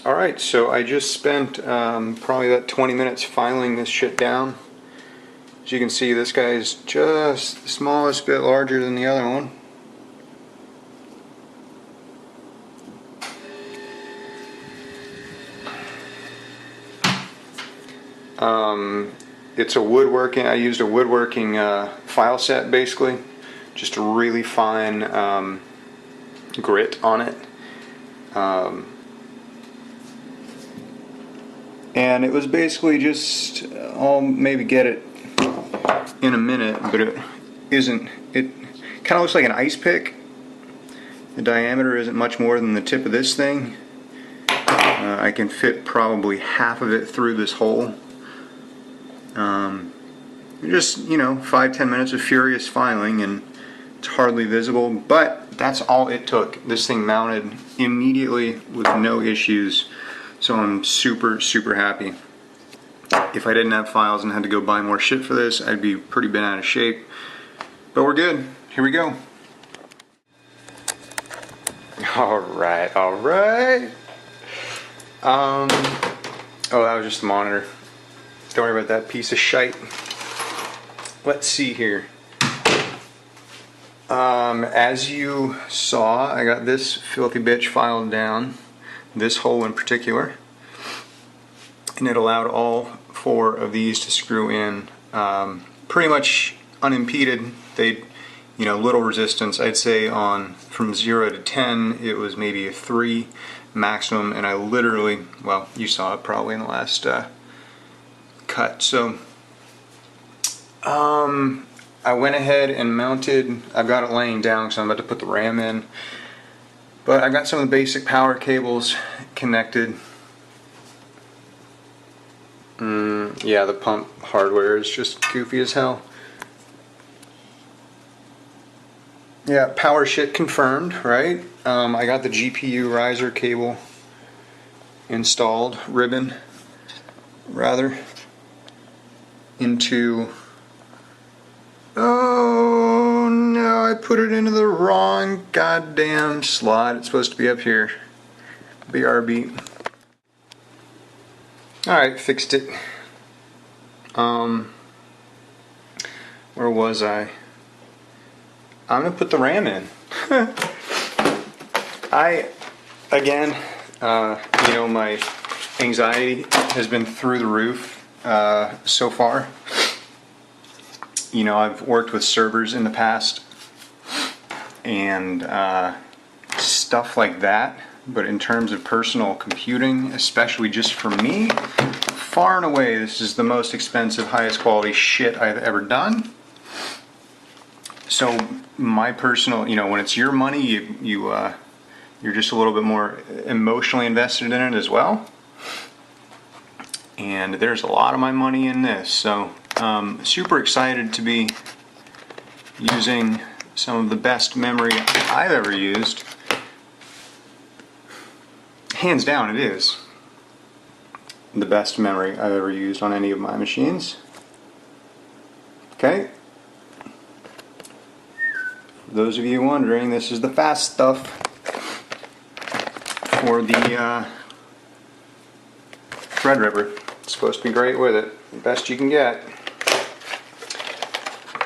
Alright, so I just spent probably about 20 minutes filing this shit down. As you can see, this guy is just the smallest bit larger than the other one. It's a woodworking, I used a woodworking file set basically, just a really fine grit on it. And it was basically just, I'll maybe get it in a minute, but it isn't, it kind of looks like an ice pick. The diameter isn't much more than the tip of this thing. I can fit probably half of it through this hole. Just, you know, 5-10 minutes of furious filing and it's hardly visible, but that's all it took. This thing mounted immediately with no issues, so I'm super happy. If I didn't have files and had to go buy more shit for this, I'd be pretty bent out of shape. But we're good. Here we go. Alright. Oh, that was just the monitor. Don't worry about that piece of shite. Let's see here. As you saw, I got this filthy bitch filed down, this hole in particular, and it allowed all 4 of these to screw in pretty much unimpeded. They, you know, little resistance. I'd say on from 0 to 10 it was maybe a 3 maximum, and I literally, well, you saw it probably in the last cut. So I went ahead and mounted, I've got it laying down because I'm about to put the RAM in, but I got some of the basic power cables connected. Yeah, the pump hardware is just goofy as hell. Yeah, power shit confirmed, right? I got the GPU riser cable installed, ribbon rather, into, oh no, I put it into the wrong goddamn slot. It's supposed to be up here. BRB. Alright, fixed it. Where was I? I'm gonna put the RAM in. Again, you know, my anxiety has been through the roof so far. You know, I've worked with servers in the past and stuff like that, but in terms of personal computing, especially just for me, far and away this is the most expensive, highest quality shit I've ever done. So my personal, you know, when it's your money, you're just a little bit more emotionally invested in it as well. And there's a lot of my money in this, so super excited to be using some of the best memory I've ever used. Hands down, it is the best memory I've ever used on any of my machines. Okay. For those of you wondering, this is the fast stuff for the Threadripper. It's supposed to be great with it, the best you can get.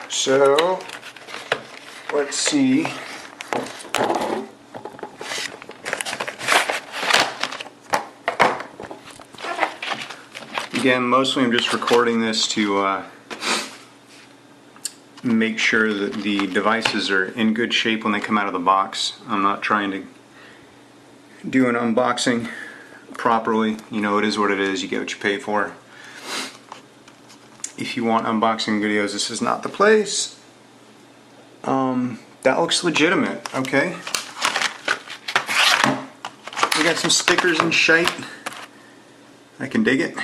So, let's see. Again, mostly I'm just recording this to make sure that the devices are in good shape when they come out of the box. I'm not trying to do an unboxing properly. You know, it is what it is. You get what you pay for. If you want unboxing videos, this is not the place. That looks legitimate. Okay. We got some stickers and shite. I can dig it.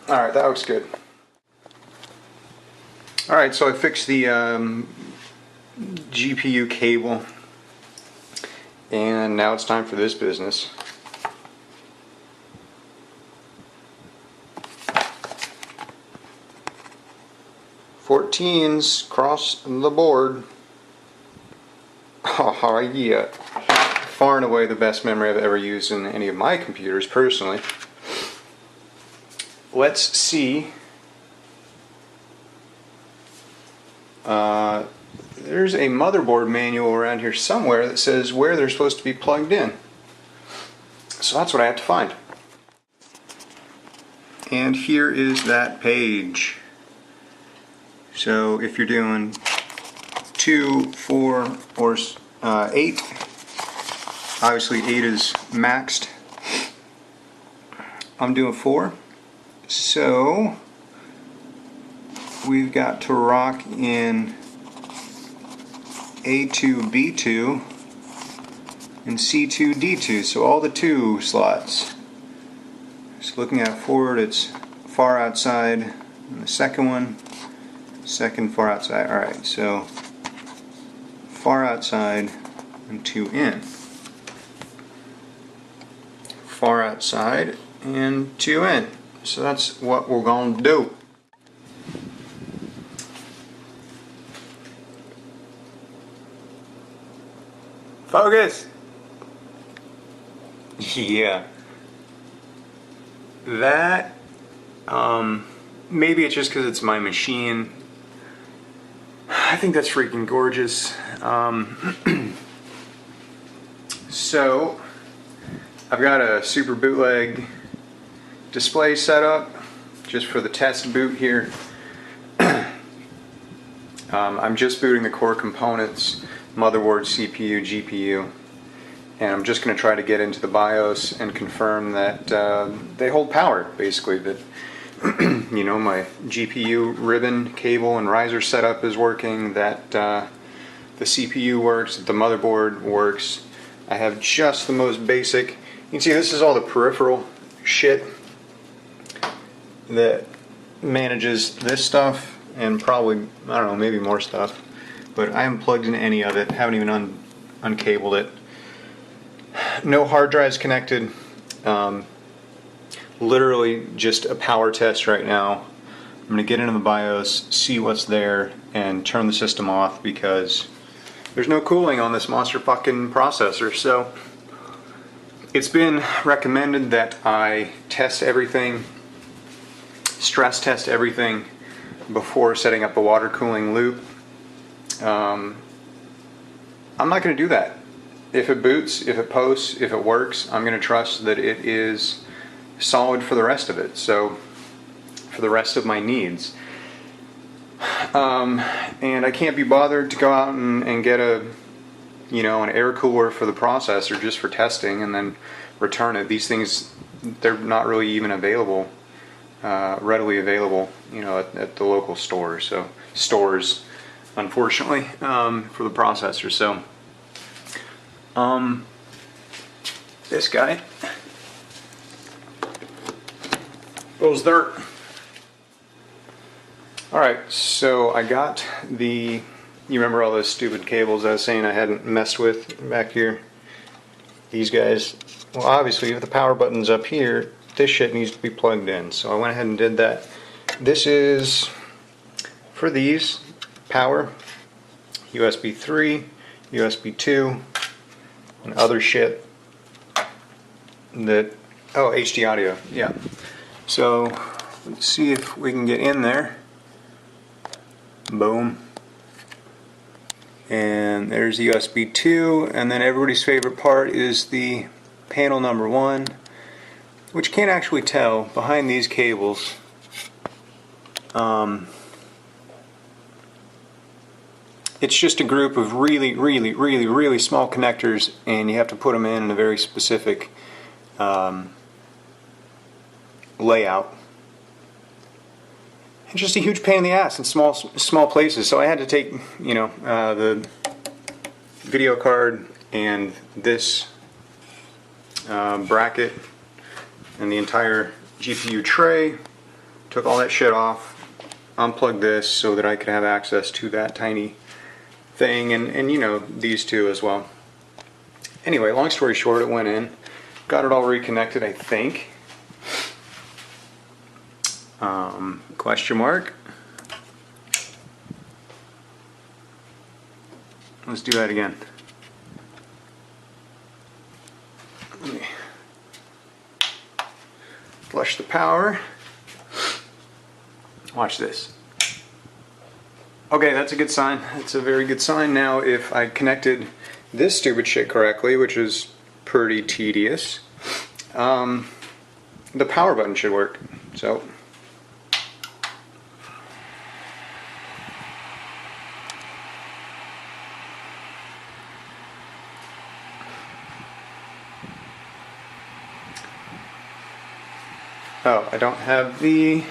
Alright, that looks good. Alright, so I fixed the GPU cable, and now it's time for this business. 14s across the board. Oh yeah. Far and away the best memory I've ever used in any of my computers personally. Let's see. There's a motherboard manual around here somewhere that says where they're supposed to be plugged in. So that's what I have to find. And here is that page. So if you're doing 2, 4, or 8, obviously 8 is maxed. I'm doing 4. So we've got to rock in A2, B2, and C2, D2. So all the 2 slots. So looking at forward, it's far outside. And the second one, second far outside. Alright, so far outside and 2 in. Far outside and 2 in. So that's what we're going to do. Focus! Yeah. That, maybe it's just because it's my machine. I think that's freaking gorgeous. So, I've got a super bootleg display set up just for the test boot here. I'm just booting the core components, motherboard, CPU, GPU, and I'm just going to try to get into the BIOS and confirm that they hold power, basically, that you know, my GPU ribbon, cable, and riser setup is working, that the CPU works, that the motherboard works. I have just the most basic. You can see this is all the peripheral shit that manages this stuff, and probably, I don't know, maybe more stuff. But I haven't plugged in any of it, haven't even uncabled it. No hard drives connected. Literally just a power test right now. I'm going to get into the BIOS, see what's there, and turn the system off because there's no cooling on this monster fucking processor. So it's been recommended that I test everything, stress test everything before setting up a water cooling loop. I'm not going to do that. If it boots, if it posts, if it works, I'm going to trust that it is solid for the rest of it. So for the rest of my needs. And I can't be bothered to go out and get a, you know, an air cooler for the processor just for testing and then return it. These things, they're not really even available, readily available, you know, at the local stores. So stores, unfortunately, for the processor. So this guy goes there. Alright, so I got the, you remember all those stupid cables I was saying I hadn't messed with back here? These guys, well obviously if the power button's up here, this shit needs to be plugged in. So I went ahead and did that. This is for these, power, USB 3, USB 2, and other shit that, oh, HD audio, yeah. So let's see if we can get in there. Boom. And there's the USB 2, and then everybody's favorite part is the panel number 1, which you can't actually tell behind these cables. It's just a group of really small connectors, and you have to put them in a very specific layout. It's just a huge pain in the ass in small places. So I had to take, you know, the video card and this bracket and the entire GPU tray. Took all that shit off, unplugged this so that I could have access to that tiny thing, and you know, these two as well. Anyway, long story short, it went in, got it all reconnected, I think. Question mark. let's do that again. Let me flush the power. Watch this. Okay, that's a good sign. That's a very good sign. Now, if I connected this stupid shit correctly, which is pretty tedious, the power button should work. So, oh, I don't have the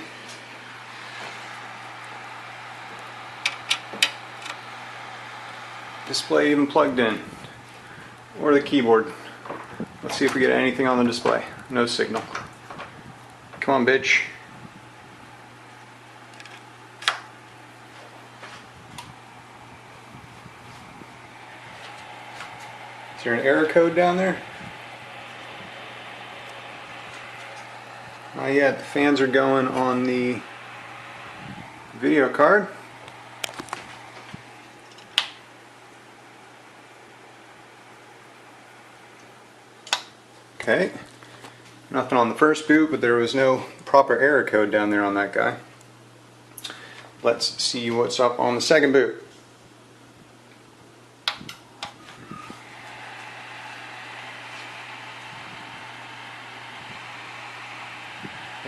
display even plugged in, or the keyboard. Let's see if we get anything on the display. No signal. Come on, bitch. Is there an error code down there? Not yet. The fans are going on the video card. Okay, nothing on the first boot, but there was no proper error code down there on that guy. Let's see what's up on the second boot.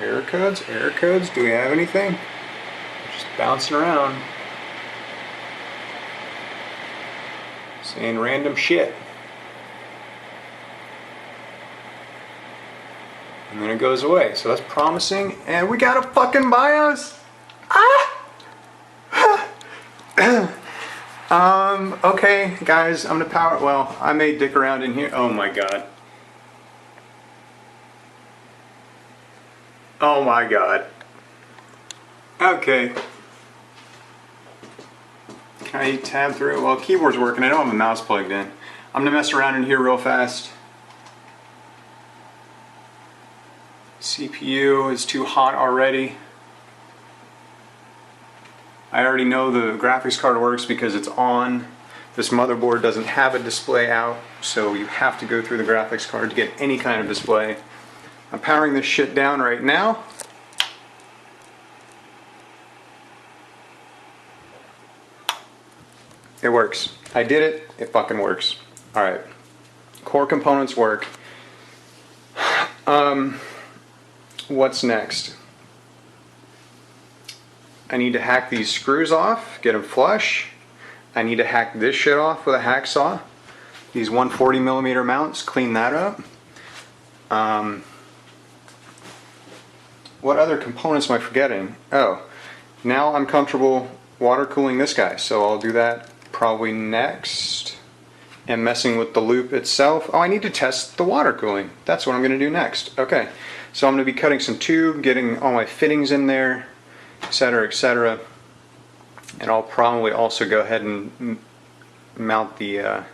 Error codes, do we have anything? Just bouncing around. Saying random shit. And then it goes away, so that's promising. And we got a fucking BIOS! Okay, guys, I'm gonna power, well, I may dick around in here. Oh my god. Oh my god. Okay. Can I tab through? Well, keyboard's working, I don't have a mouse plugged in. I'm gonna mess around in here real fast. CPU is too hot already. I already know the graphics card works because it's on. This motherboard doesn't have a display out, so you have to go through the graphics card to get any kind of display. I'm powering this shit down right now. It works. I did it. It fucking works. Alright. Core components work. What's next? I need to hack these screws off, get them flush. I need to hack this shit off with a hacksaw. These 140mm mounts, clean that up. What other components am I forgetting? Oh, now I'm comfortable water cooling this guy, so I'll do that probably next. And messing with the loop itself. Oh, I need to test the water cooling. That's what I'm going to do next. Okay, so I'm going to be cutting some tube, getting all my fittings in there, etc., etc. And I'll probably also go ahead and mount the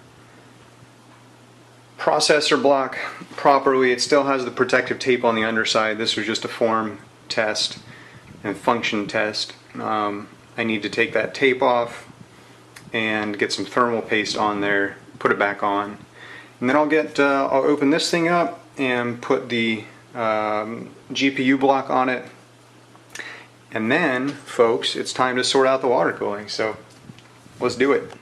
processor block properly. It still has the protective tape on the underside. This was just a form test and function test. I need to take that tape off and get some thermal paste on there, put it back on, and then I'll open this thing up and put the GPU block on it, and then folks, it's time to sort out the water cooling, so let's do it.